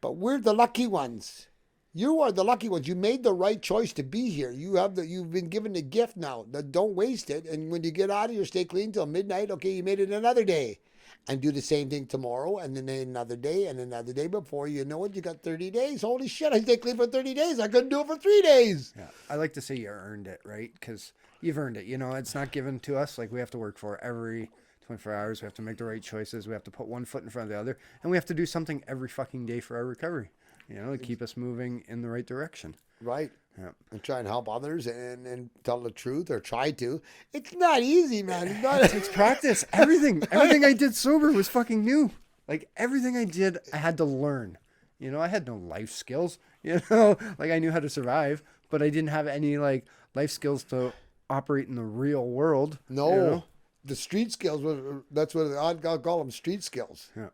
But we're the lucky ones. You are the lucky ones. You made the right choice to be here. You've been given a gift now. Don't waste it. And when you get out of here, stay clean till midnight. Okay, you made it another day. And do the same thing tomorrow, and then another day, and another day. Before you know it, you got 30 days. Holy shit, I stayed clean for 30 days. I couldn't do it for 3 days. Yeah, I like to say you earned it, right? Because you've earned it. You know, it's not given to us. Like we have to work for it every 24 hours. We have to make the right choices. We have to put one foot in front of the other, and we have to do something every fucking day for our recovery. You know, to keep us moving in the right direction. Right. Yeah. And try and help others and tell the truth or try to. It's not easy, man. It's not. It takes practice. Everything I did sober was fucking new. Like everything I did, I had to learn. You know, I had no life skills. You know, like I knew how to survive, but I didn't have any like life skills to operate in the real world. No. You know? The street skills, that's what I'd call them, street skills. Yeah.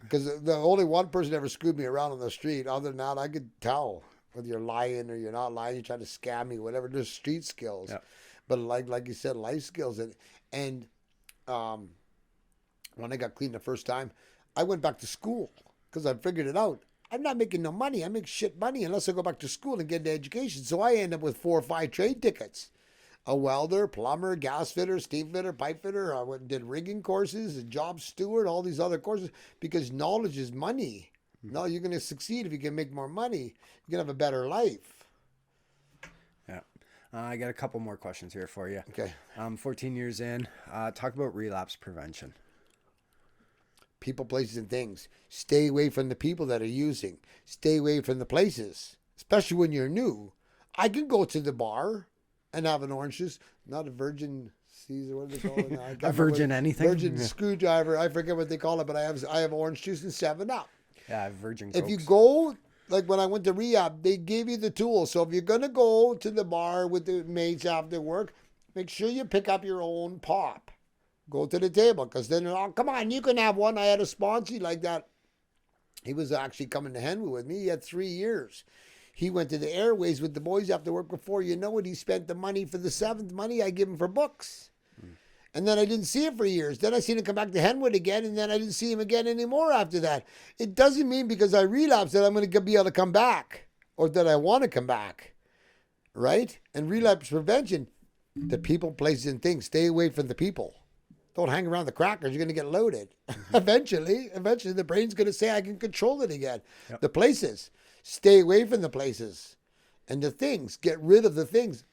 Because the only one person ever screwed me around on the street. Other than that, I could tell whether you're lying or you're not lying. You're trying to scam me, whatever. There's street skills. Yeah. But like you said, life skills. And when I got clean the first time, I went back to school because I figured it out. I'm not making no money. I make shit money unless I go back to school and get an education. So I end up with 4 or 5 trade tickets. A welder, plumber, gas fitter, steam fitter, pipe fitter. I went and did rigging courses, a job steward, all these other courses, because knowledge is money. No, you're going to succeed if you can make more money. You're going to have a better life. Yeah. I got a couple more questions here for you. Okay. 14 years in. Talk about relapse prevention. People, places, and things. Stay away from the people that are using. Stay away from the places, especially when you're new. I can go to the bar and have an orange juice, not a virgin Caesar. What do they call it now? A virgin anything? Virgin screwdriver. I forget what they call it, but I have orange juice and 7-Up. Yeah, virgin If you Cokes. go, like when I went to rehab, they gave you the tools. So if you're going to go to the bar with the mates after work, make sure you pick up your own pop. Go to the table, because then, oh, come on, you can have one. I had a sponsor like that. He was actually coming to Henwood with me. He had 3 years. He went to the Airways with the boys after work. Before you know it, he spent the money for the 7th money I give him for books. And then I didn't see him for years. Then I seen him come back to Henwood again, and then I didn't see him again anymore after that. It doesn't mean because I relapsed that I'm going to be able to come back or that I want to come back, right? And relapse prevention, the people, places, and things. Stay away from the people. Don't hang around the crackers. You're going to get loaded. Eventually, the brain's going to say, I can control it again. Yep. The places. Stay away from the places. And the things. Get rid of the things.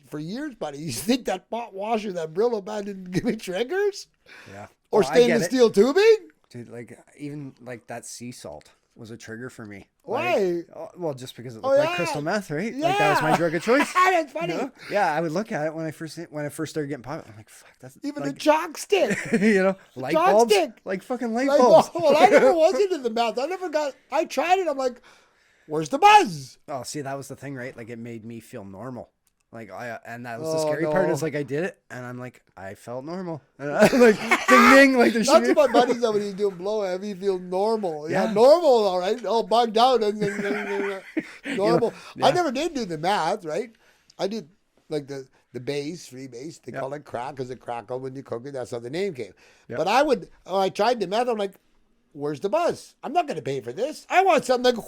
For years, buddy, you think that pot washer, that Brillo man didn't give me triggers? Yeah. Or stainless steel tubing? Dude, like, even like that sea salt was a trigger for me. Why? Like, well, just because it looked like crystal meth, right? Yeah. Like that was my drug of choice. That's funny. You know? Yeah, I would look at it when I first started getting pot. I'm like, fuck, that's even like, the chalk stick. You know, light chalk bulbs, stick. like fucking light bulbs. Well, I never was into the meth. I tried it. I'm like, where's the buzz? Oh, see, that was the thing, right? Like it made me feel normal. Like and that was the Oh, scary part. no. Is like I did it, and I'm like I felt normal. And I'm like ding ding, like there should That's be. what my buddy said when he's doing blow heavy. He feels normal. Yeah, Yeah. normal, all right. All bugged out. Normal. I Yeah. never did do the math, right? I did like the base, free base. They Yep. call it crack because it crackle when you cook it. That's how the name came. Yep. But I tried the math. I'm like, where's the buzz? I'm not going to pay for this. I want something like,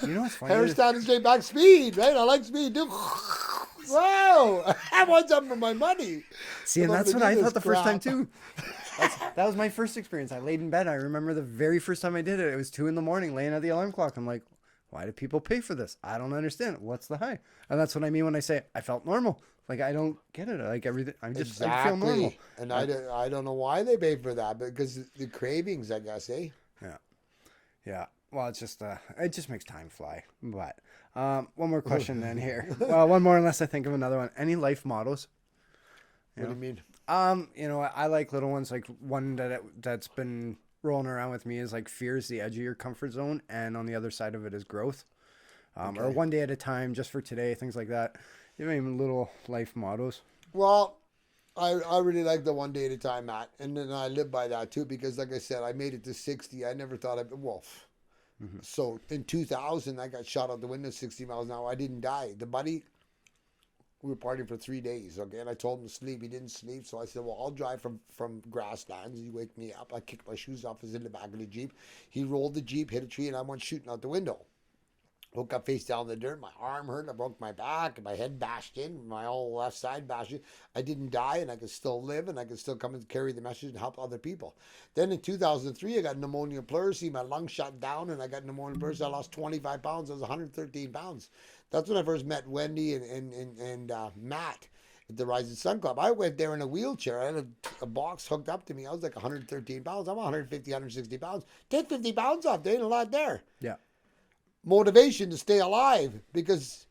You know what's funny? hair standing straight back, speed, right? I like speed, dude. Wow, I want something for my money. See, and I'm that's gonna what I do thought the this first time crap. too. That was my first experience. I laid in bed. I remember the very first time I did it. It was 2 a.m, laying at the alarm clock. I'm like, why do people pay for this? I don't understand. What's the high? And that's what I mean when I say I felt normal. Like I don't get it. Like everything. I feel normal. And I don't know why they pay for that, because the cravings, I guess, eh? Yeah. Yeah. Well, it's just it just makes time fly. But one more question then here. Well, one more unless I think of another one. Any life mottos? What do you mean? I like little ones. Like one that's been rolling around with me is like fear is the edge of your comfort zone, and on the other side of it is growth. Or one day at a time, just for today, things like that. You know, even little life mottos. Well, I really like the one day at a time, Matt. And then I live by that too, because like I said, I made it to 60. I never thought so in 2000, I got shot out the window 60 miles an hour. I didn't die. The buddy, we were partying for 3 days, okay? And I told him to sleep. He didn't sleep. So I said, well, I'll drive from grasslands. You wake me up. I kicked my shoes off. I was in the back of the Jeep. He rolled the Jeep, hit a tree, and I went shooting out the window. Woke up face down in the dirt. My arm hurt. I broke my back. My head bashed in. My whole left side bashed in. I didn't die, and I could still live, and I could still come and carry the message and help other people. Then in 2003, I got pneumonia pleurisy. My lungs shut down, and I got pneumonia pleurisy. I lost 25 pounds. I was 113 pounds. That's when I first met Wendy and Matt at the Rising Sun Club. I went there in a wheelchair. I had a box hooked up to me. I was like 113 pounds. I'm 150, 160 pounds. Take 50 pounds off. There ain't a lot there. Yeah. Motivation to stay alive, because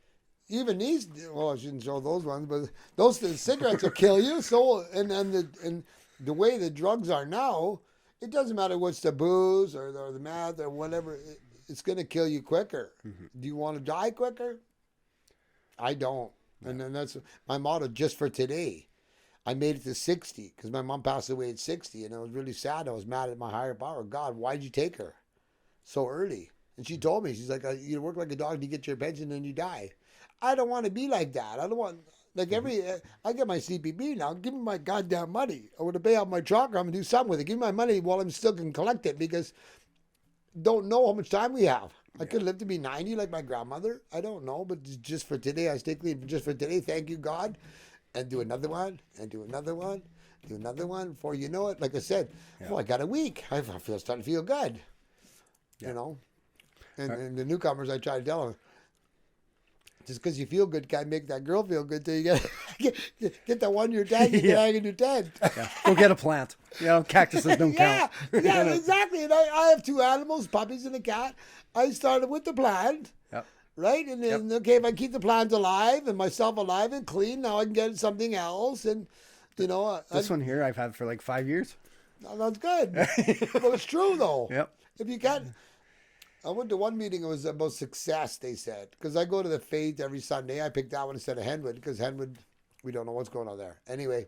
even these, well, I shouldn't show those ones, but those cigarettes will kill you. So and the way the drugs are now, it doesn't matter what's the booze or the meth or whatever, it's going to kill you quicker. Mm-hmm. Do you want to die quicker? I don't. Yeah. And then that's my motto just for today. I made it to 60 because my mom passed away at 60, and I was really sad. I was mad at my higher power. God, why'd you take her so early? And she told me, she's like, you work like a dog to get your pension and you die. I don't want to be like that. I don't want, like I get my CPP now. Give me my goddamn money. I want to pay off my truck. I'm going to do something with it. Give me my money while I'm still can collect it, because don't know how much time we have. I could live to be 90 like my grandmother. I don't know, but just for today, I stay clean. Just for today, thank you, God. And do another one, and do another one, do another one. Before you know it, like I said, I got a week. I feel starting to feel good, you know. And the newcomers, I try to tell them, just because you feel good can't make that girl feel good till you get that 1 year tag, you get hang in your tent. Yeah. Go get a plant. You know, cactuses don't count. Yeah, exactly. And I have 2 animals, puppies and a cat. I started with the plant. Yep. Right? And then, okay, if I keep the plant alive and myself alive and clean, now I can get something else. And, you know. This one here I've had for like 5 years. That's good. But it's true, though. Yep. If you can't. I went to one meeting, it was about success, they said. Because I go to the Faith every Sunday. I picked that one instead of Henwood, because Henwood, we don't know what's going on there. Anyway,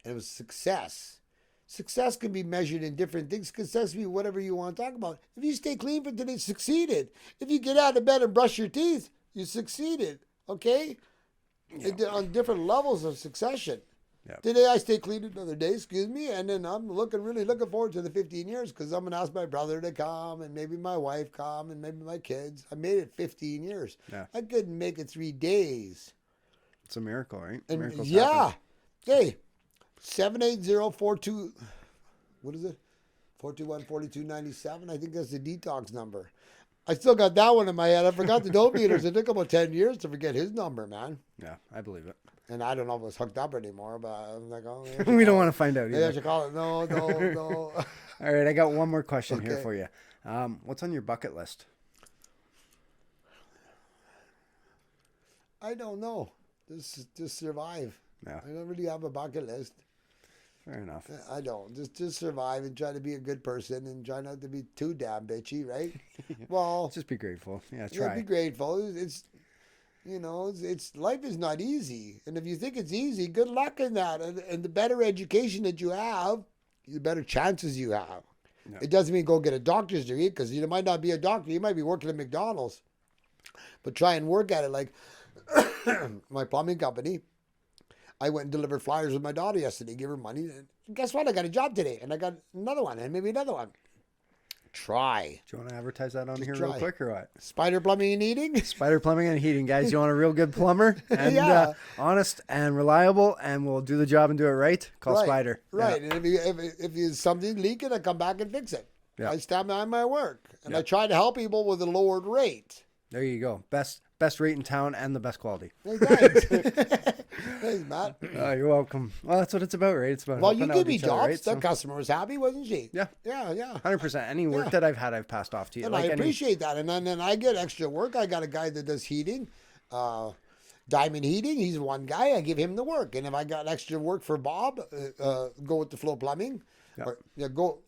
and it was success. Success can be measured in different things. Success can be whatever you want to talk about. If you stay clean for today, succeeded. If you get out of bed and brush your teeth, you succeeded. Okay? Yeah. On different levels of succession. Yep. Today I stay clean another day, and then I'm really looking forward to the 15 years, because I'm going to ask my brother to come, and maybe my wife come, and maybe my kids. I made it 15 years. Yeah. I couldn't make it 3 days. It's a miracle, right? And Miracles yeah. happen. Hey, 78042, what is it? 421-4297. I think that's the detox number. I still got that one in my head. I forgot the dope meters. It took about 10 years to forget his number, man. Yeah, I believe it. And I don't know if it was hooked up anymore, but I was like, oh. We don't want to find out either. Maybe I should call it. No. All right, I got one more question here for you. What's on your bucket list? I don't know. Just survive. Yeah. I don't really have a bucket list. Fair enough. I don't. Just survive and try to be a good person and try not to be too damn bitchy, right? Well, just be grateful. Yeah, try. Be grateful. You know, it's life is not easy. And if you think it's easy, good luck in that. And the better education that you have, the better chances you have. Yeah. It doesn't mean go get a doctor's degree because you might not be a doctor. You might be working at McDonald's. But try and work at it. Like my plumbing company, I went and delivered flyers with my daughter yesterday, give her money. And guess what? I got a job today. And I got another one and maybe another one. Try. Do you want to advertise that on Just here try. real quick or what? Spider Plumbing and Heating? Spider Plumbing and Heating, guys. You want a real good plumber and Yeah. honest and reliable, and we'll do the job and do it right? Call Right. Spider. Right. Yeah. And if you something leaking, I come back and fix it. Yeah. I stand behind my work. And Yeah. I try to help people with a lowered rate. There you go. Best rate in town and the best quality. Hey, thanks. Thanks, Matt. You're welcome. Well, that's what it's about, right? It's about Well, you helping gave out me each other, jobs. right? The customer was happy, wasn't she? Yeah. Yeah. 100%. Any work Yeah. that I've had, I've passed off to you. And I appreciate that. And then I get extra work. I got a guy that does heating, Diamond Heating. He's one guy. I give him the work. And if I got extra work for Bob, go with the Flow Plumbing. Yeah. Or, go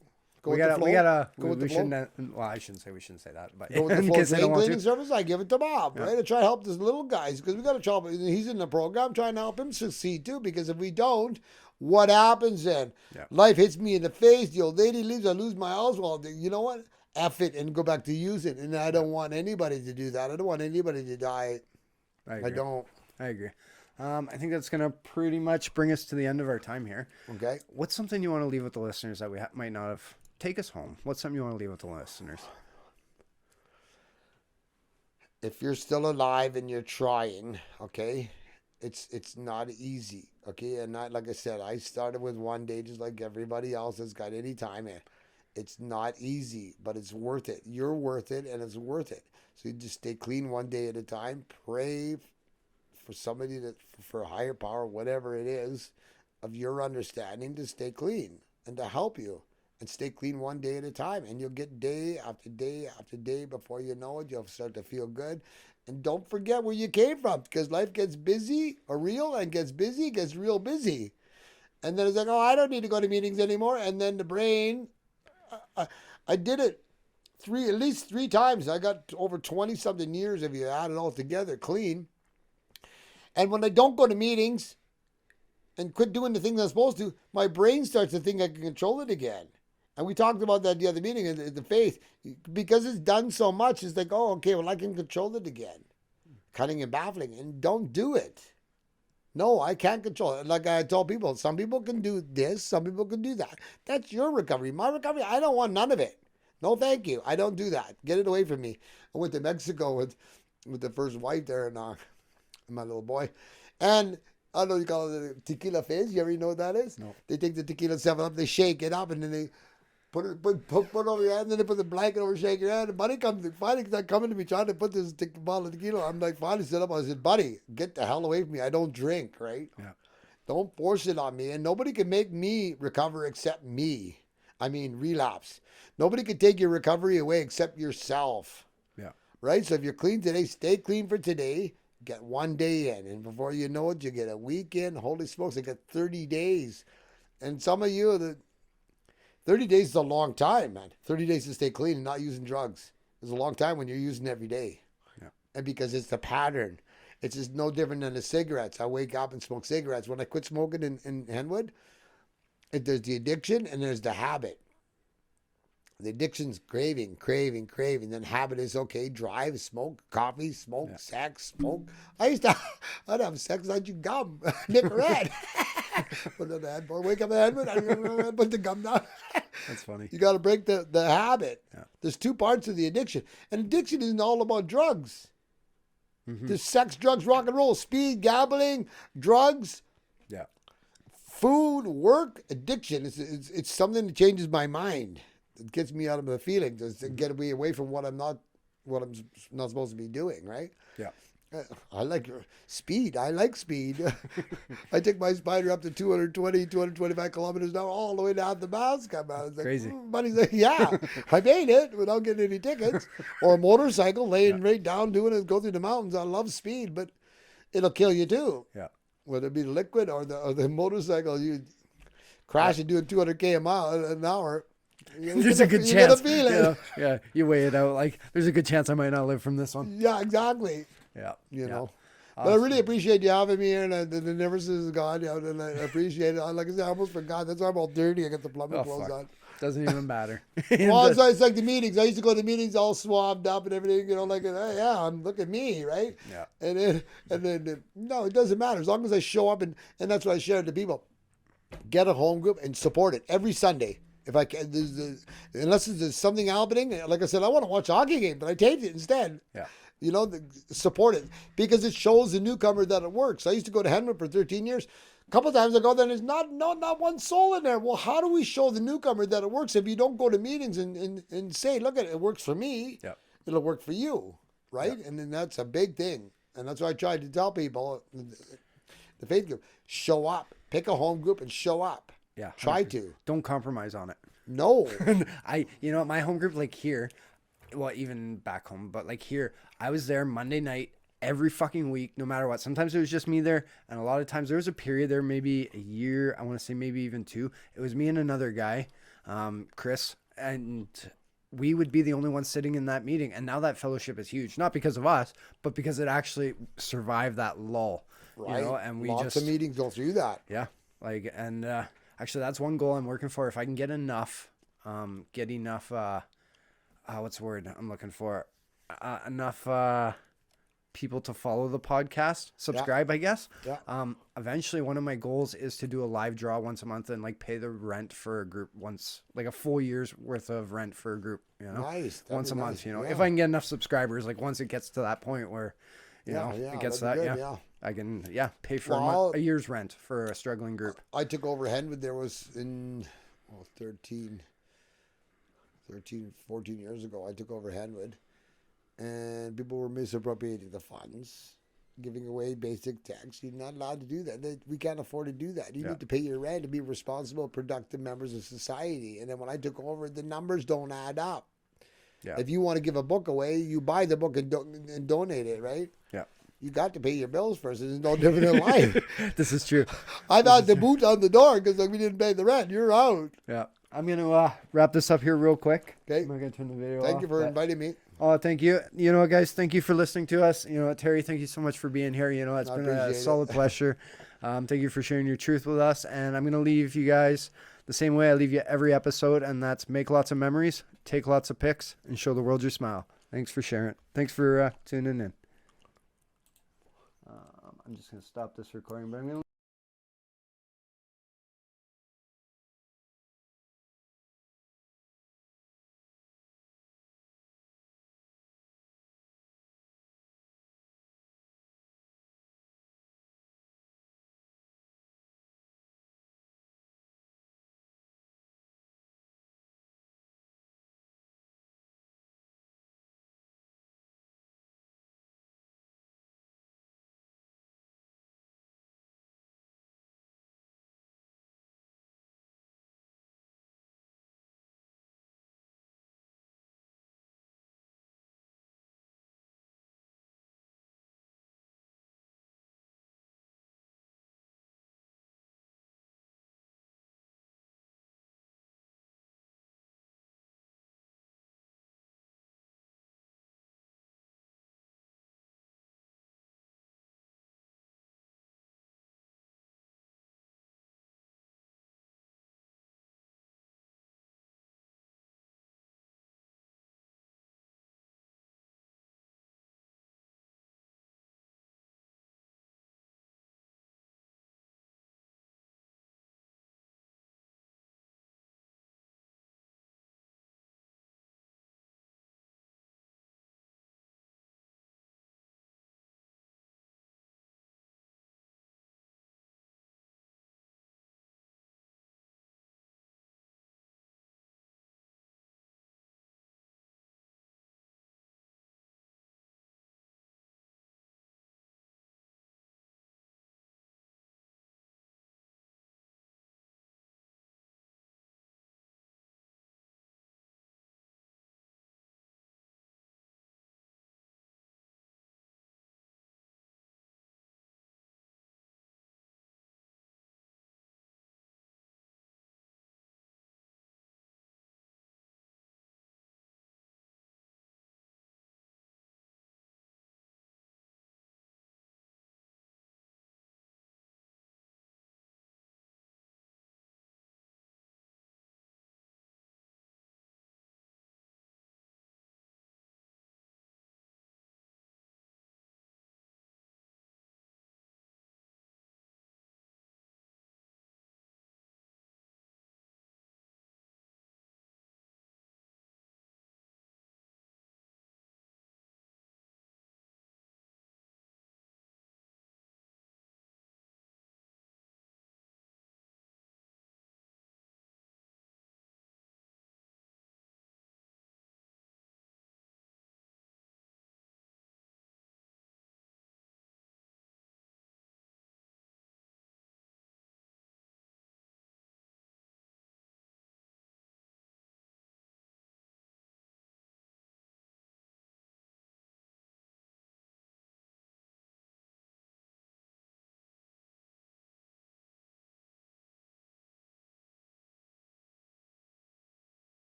we with the Flow. Go with the Flow. shouldn't. Well, I shouldn't say we shouldn't say that, but Go with the in Flow case they don't drain want cleaning to. service. I give it to Bob, right? I try to help these little guys because we got to trouble. He's in the program, trying to help him succeed too. Because if we don't, what happens then? Yeah. Life hits me in the face. The old lady leaves. I lose my house. Well, you know what? F it and go back to use it. And I don't want anybody to do that. I don't want anybody to die. I I don't. agree. I think that's going to pretty much bring us to the end of our time here. Okay. What's something you want to leave with the listeners that we might not have? Take us home. What's something you want to leave with the listeners? If you're still alive and you're trying, okay, it's not easy, okay? And not like I said, I started with one day just like everybody else has got any time in. It's not easy, but it's worth it. You're worth it, and it's worth it. So you just stay clean one day at a time. Pray for somebody for a higher power, whatever it is, of your understanding to stay clean and to help you. And stay clean one day at a time. And you'll get day after day after day. Before you know it, you'll start to feel good. And don't forget where you came from. Because life gets busy or real and gets busy, gets real busy. And then it's like, oh, I don't need to go to meetings anymore. And then the brain, I did it at least three times. I got over 20-something years if you add it all together clean. And when I don't go to meetings and quit doing the things I'm supposed to, my brain starts to think I can control it again. And we talked about that the other meeting, the faith. Because it's done so much, it's like, oh, okay, well, I can control it again. Cutting and baffling. And don't do it. No, I can't control it. Like I told people, some people can do this, some people can do that. That's your recovery. My recovery, I don't want none of it. No, thank you. I don't do that. Get it away from me. I went to Mexico with the first wife there and my little boy. And I don't know, you call it a tequila fizz. You ever know what that is? No. They take the tequila 7-Up, they shake it up, and then they put it over your hand, and then they put the blanket over, shake your hand. And Buddy finally coming to me trying to put this bottle of tequila. I'm like, finally stood up. I said, Buddy, get the hell away from me. I don't drink, right? Yeah. Don't force it on me. And nobody can make me recover except me. I mean, relapse. Nobody can take your recovery away except yourself. Yeah. Right? So if you're clean today, stay clean for today. Get one day in. And before you know it, you get a week in. Holy smokes, I got 30 days. And some of you, 30 days is a long time, man. 30 days to stay clean and not using drugs. It's a long time when you're using every day. Yeah. And because it's the pattern. It's just no different than the cigarettes. I wake up and smoke cigarettes. When I quit smoking in Henwood, there's the addiction and there's the habit. The addiction's craving. Then habit is, okay, drive, smoke, coffee, smoke, sex, smoke. I'd have sex, I'd chew gum, Nicorette. Put it on the headboard, wake up at Henwood, put the gum down. That's funny. You got to break the habit. Yeah. There's two parts of the addiction. And addiction isn't all about drugs. Mm-hmm. There's sex, drugs, rock and roll, speed, gambling, drugs, Yeah. food, work, addiction. It's something that changes my mind. It gets me out of the feelings. It's to get me away from what I'm not supposed to be doing, right? Yeah. I like speed. I like speed. I take my Spider up to 220, 225 kilometers an hour, all the way down the mouse come out. It's like, Crazy. Buddy's like, yeah, I made it without getting any tickets. Or a motorcycle laying right down, doing it, go through the mountains. I love speed, but it'll kill you too. Yeah. Whether it be the liquid or the motorcycle, you crash and doing 200K an hour. There's a good chance. You weigh it out. Like, there's a good chance I might not live from this one. Yeah, exactly. Yeah. You know. But I really appreciate you having me here, and the nervousness is gone, and I appreciate it. Like I said, I almost forgot. That's why I'm all dirty. I got the plumbing clothes on. Doesn't even matter. Well, it's like the meetings. I used to go to meetings all swabbed up and everything, like, hey, yeah, look at me, right? Yeah. And then, no, it doesn't matter. As long as I show up, and that's what I share to people. Get a home group and support it every Sunday. If I can, unless there's something happening, like I said, I want to watch a hockey game, but I take it instead. Yeah. Support it because it shows the newcomer that it works. I used to go to Henman for 13 years. A couple of times I go there and there's not one soul in there. Well, how do we show the newcomer that it works if you don't go to meetings and say, look at it, it works for me. Yeah. It'll work for you, right? Yeah. And then that's a big thing. And that's why I tried to tell people, the faith group, show up. Pick a home group and show up. Yeah. 100%. Try to. Don't compromise on it. No. My home group, like here, well, even back home, but like here, I was there Monday night every fucking week, no matter what. Sometimes it was just me there, and a lot of times there was a period there, maybe a year, I want to say maybe even 2. It was me and another guy, Chris, and we would be the only ones sitting in that meeting. And now that fellowship is huge, not because of us, but because it actually survived that lull. Right. And we lots of meetings go through that. Yeah. Actually, that's one goal I'm working for. If I can get enough, what's the word I'm looking for? Enough people to follow the podcast, subscribe, I guess. Yeah. Eventually, one of my goals is to do a live draw once a month and like pay the rent for a group once, like a full year's worth of rent for a group. Nice. Once a month. If I can get enough subscribers, like once it gets to that point where, it gets to that. Good, I can pay for a year's rent for a struggling group. I took over Henwood. There was in 13, 14 years ago. I took over Henwood, and people were misappropriating the funds, giving away basic tax. You're not allowed to do that. We can't afford to do that. You need to pay your rent to be responsible, productive members of society. And then when I took over, the numbers don't add up. Yeah. If you want to give a book away, you buy the book and donate it, right? Yeah. You got to pay your bills first. There's no different in life. This is true. I've had the boot on the door because we didn't pay the rent. You're out. Yeah. I'm going to wrap this up here real quick. Okay. I'm going to turn the video off. off. Thank you for inviting me. Oh, thank you. Guys, thank you for listening to us. Terry, thank you so much for being here. It's been a solid pleasure. Thank you for sharing your truth with us. And I'm going to leave you guys the same way I leave you every episode, and that's make lots of memories, take lots of pics, and show the world your smile. Thanks for sharing. Thanks for tuning in. I'm just going to stop this recording, but I'm going to